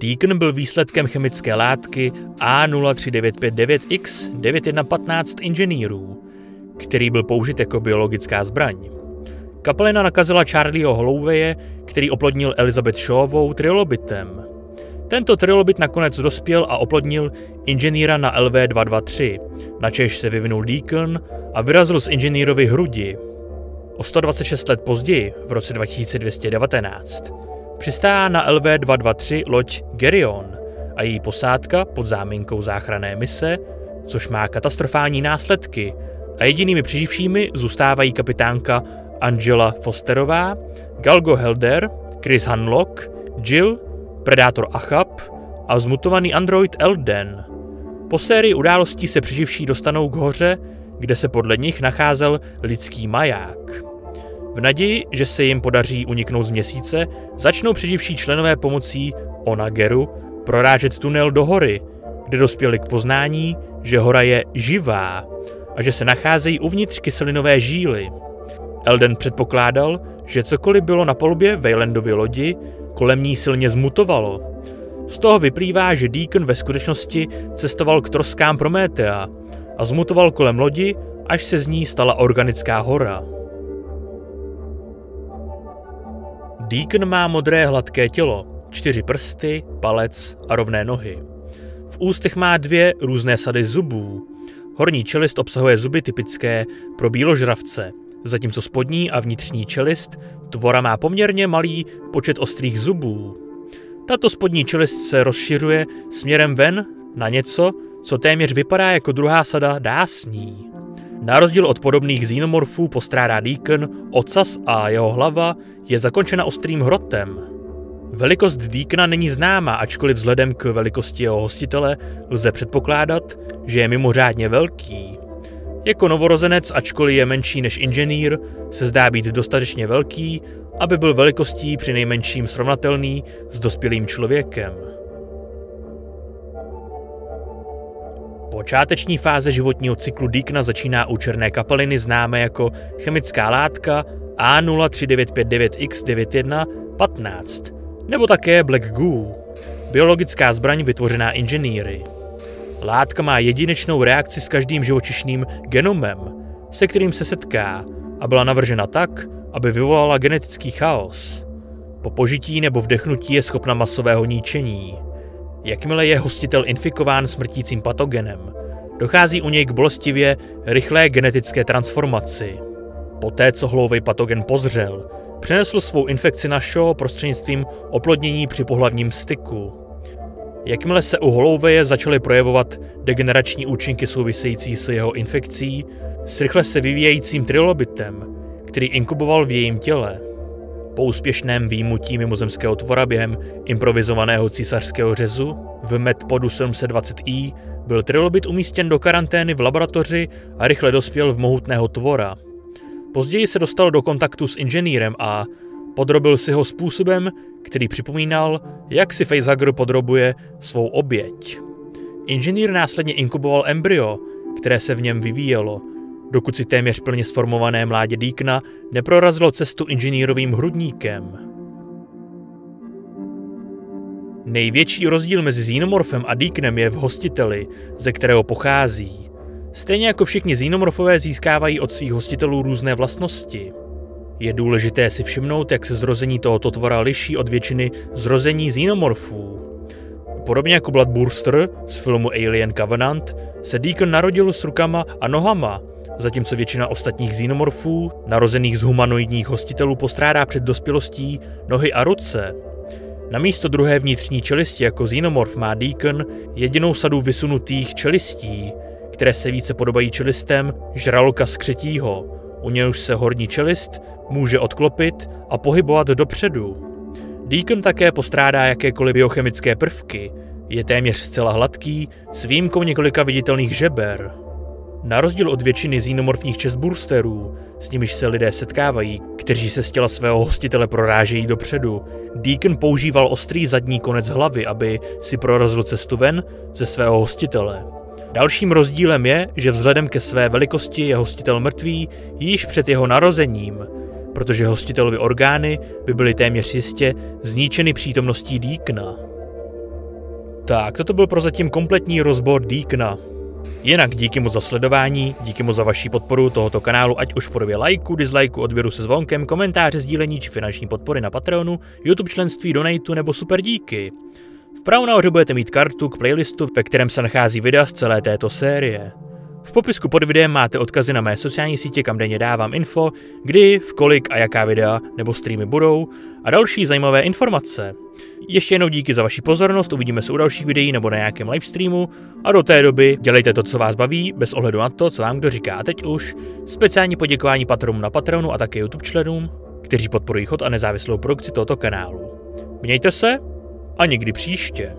Deacon byl výsledkem chemické látky A03959X9115 inženýrů, který byl použit jako biologická zbraň. Kapalina nakazila Charlieho Holloweje, který oplodnil Elizabeth Shawovou trilobitem. Tento trilobit nakonec dospěl a oplodnil inženýra na LV-223, načež se vyvinul Deacon a vyrazil z inženýrovy hrudi. O 126 let později, v roce 2219, přistává na LV-223 loď Geryon a její posádka pod záminkou záchranné mise, což má katastrofální následky, a jedinými přeživšími zůstávají kapitánka Angela Fosterová, Galgo Helder, Chris Hanlock, Jill, predátor Achab a zmutovaný android Elden. Po sérii událostí se přeživší dostanou k hoře, kde se podle nich nacházel lidský maják. V naději, že se jim podaří uniknout z měsíce, začnou přeživší členové pomocí Onageru prorážet tunel do hory, kde dospěli k poznání, že hora je živá a že se nacházejí uvnitř kyselinové žíly. Elden předpokládal, že cokoliv bylo na palubě Weylandovy lodi, kolem ní silně zmutovalo. Z toho vyplývá, že Deacon ve skutečnosti cestoval k troskám Prométea a zmutoval kolem lodi, až se z ní stala organická hora. Deacon má modré hladké tělo, 4 prsty, palec a rovné nohy. V ústech má 2 různé sady zubů. Horní čelist obsahuje zuby typické pro bíložravce, zatímco spodní a vnitřní čelist tvora má poměrně malý počet ostrých zubů. Tato spodní čelist se rozšiřuje směrem ven na něco, co téměř vypadá jako druhá sada dásní. Na rozdíl od podobných xenomorfů postrádá Deacon ocas a jeho hlava je zakončena ostrým hrotem. Velikost Deacona není známa, ačkoliv vzhledem k velikosti jeho hostitele lze předpokládat, že je mimořádně velký. Jako novorozenec, ačkoliv je menší než inženýr, se zdá být dostatečně velký, aby byl velikostí přinejmenším srovnatelný s dospělým člověkem. Počáteční fáze životního cyklu Deacona začíná u černé kapaliny známé jako chemická látka A03959X9115, nebo také Black Goo, biologická zbraň vytvořená inženýry. Látka má jedinečnou reakci s každým živočišným genomem, se kterým se setká, a byla navržena tak, aby vyvolala genetický chaos. Po požití nebo vdechnutí je schopna masového ničení. Jakmile je hostitel infikován smrtícím patogenem, dochází u něj k bolestivě rychlé genetické transformaci. Poté, co Holloway patogen pozřel, přenesl svou infekci na Shaw prostřednictvím oplodnění při pohlavním styku. Jakmile se u Hollowaye začaly projevovat degenerační účinky související s jeho infekcí, s rychle se vyvíjejícím trilobitem, který inkuboval v jejím těle. Po úspěšném výjimutí mimozemského tvora během improvizovaného císařského řezu v Medpodu 720i byl trilobit umístěn do karantény v laboratoři a rychle dospěl v mohutného tvora. Později se dostal do kontaktu s inženýrem a podrobil si ho způsobem, který připomínal, jak si facehugger podrobuje svou oběť. Inženýr následně inkuboval embryo, které se v něm vyvíjelo, dokud si téměř plně sformované mládě Deacona neprorazilo cestu inženýrovým hrudníkem. Největší rozdíl mezi xenomorfem a Deaconem je v hostiteli, ze kterého pochází. Stejně jako všichni xenomorfové získávají od svých hostitelů různé vlastnosti. Je důležité si všimnout, jak se zrození tohoto tvora liší od většiny zrození xenomorfů. Podobně jako Bloodburster z filmu Alien Covenant se Deacon narodil s rukama a nohama, zatímco většina ostatních xenomorfů, narozených z humanoidních hostitelů, postrádá před dospělostí nohy a ruce. Namísto druhé vnitřní čelisti jako xenomorf má Deacon jedinou sadu vysunutých čelistí, které se více podobají čelistem žraloka skřetího, u něhož se horní čelist může odklopit a pohybovat dopředu. Deacon také postrádá jakékoliv biochemické prvky, je téměř zcela hladký s výjimkou několika viditelných žeber. Na rozdíl od většiny xenomorfních chestbursterů, s nimiž se lidé setkávají, kteří se z těla svého hostitele prorážejí dopředu, Deacon používal ostrý zadní konec hlavy, aby si prorazil cestu ven ze svého hostitele. Dalším rozdílem je, že vzhledem ke své velikosti je hostitel mrtvý již před jeho narozením, protože hostitelovy orgány by byly téměř jistě zničeny přítomností Deacona. Tak, toto byl prozatím kompletní rozbor Deacona. Jinak díky moc za sledování, díky moc za vaši podporu tohoto kanálu, ať už v podobě lajku, dislajku, odběru se zvonkem, komentáře, sdílení či finanční podpory na Patreonu, YouTube členství, donatu nebo super díky. Vpravo nahoře budete mít kartu k playlistu, ve kterém se nachází videa z celé této série. V popisku pod videem máte odkazy na mé sociální sítě, kam denně dávám info, kdy, v kolik a jaká videa nebo streamy budou a další zajímavé informace. Ještě jednou díky za vaši pozornost, uvidíme se u dalších videí nebo na nějakém livestreamu a do té doby dělejte to, co vás baví, bez ohledu na to, co vám kdo říká. A teď už speciální poděkování patronům na Patreonu a také YouTube členům, kteří podporují chod a nezávislou produkci tohoto kanálu. Mějte se a někdy příště.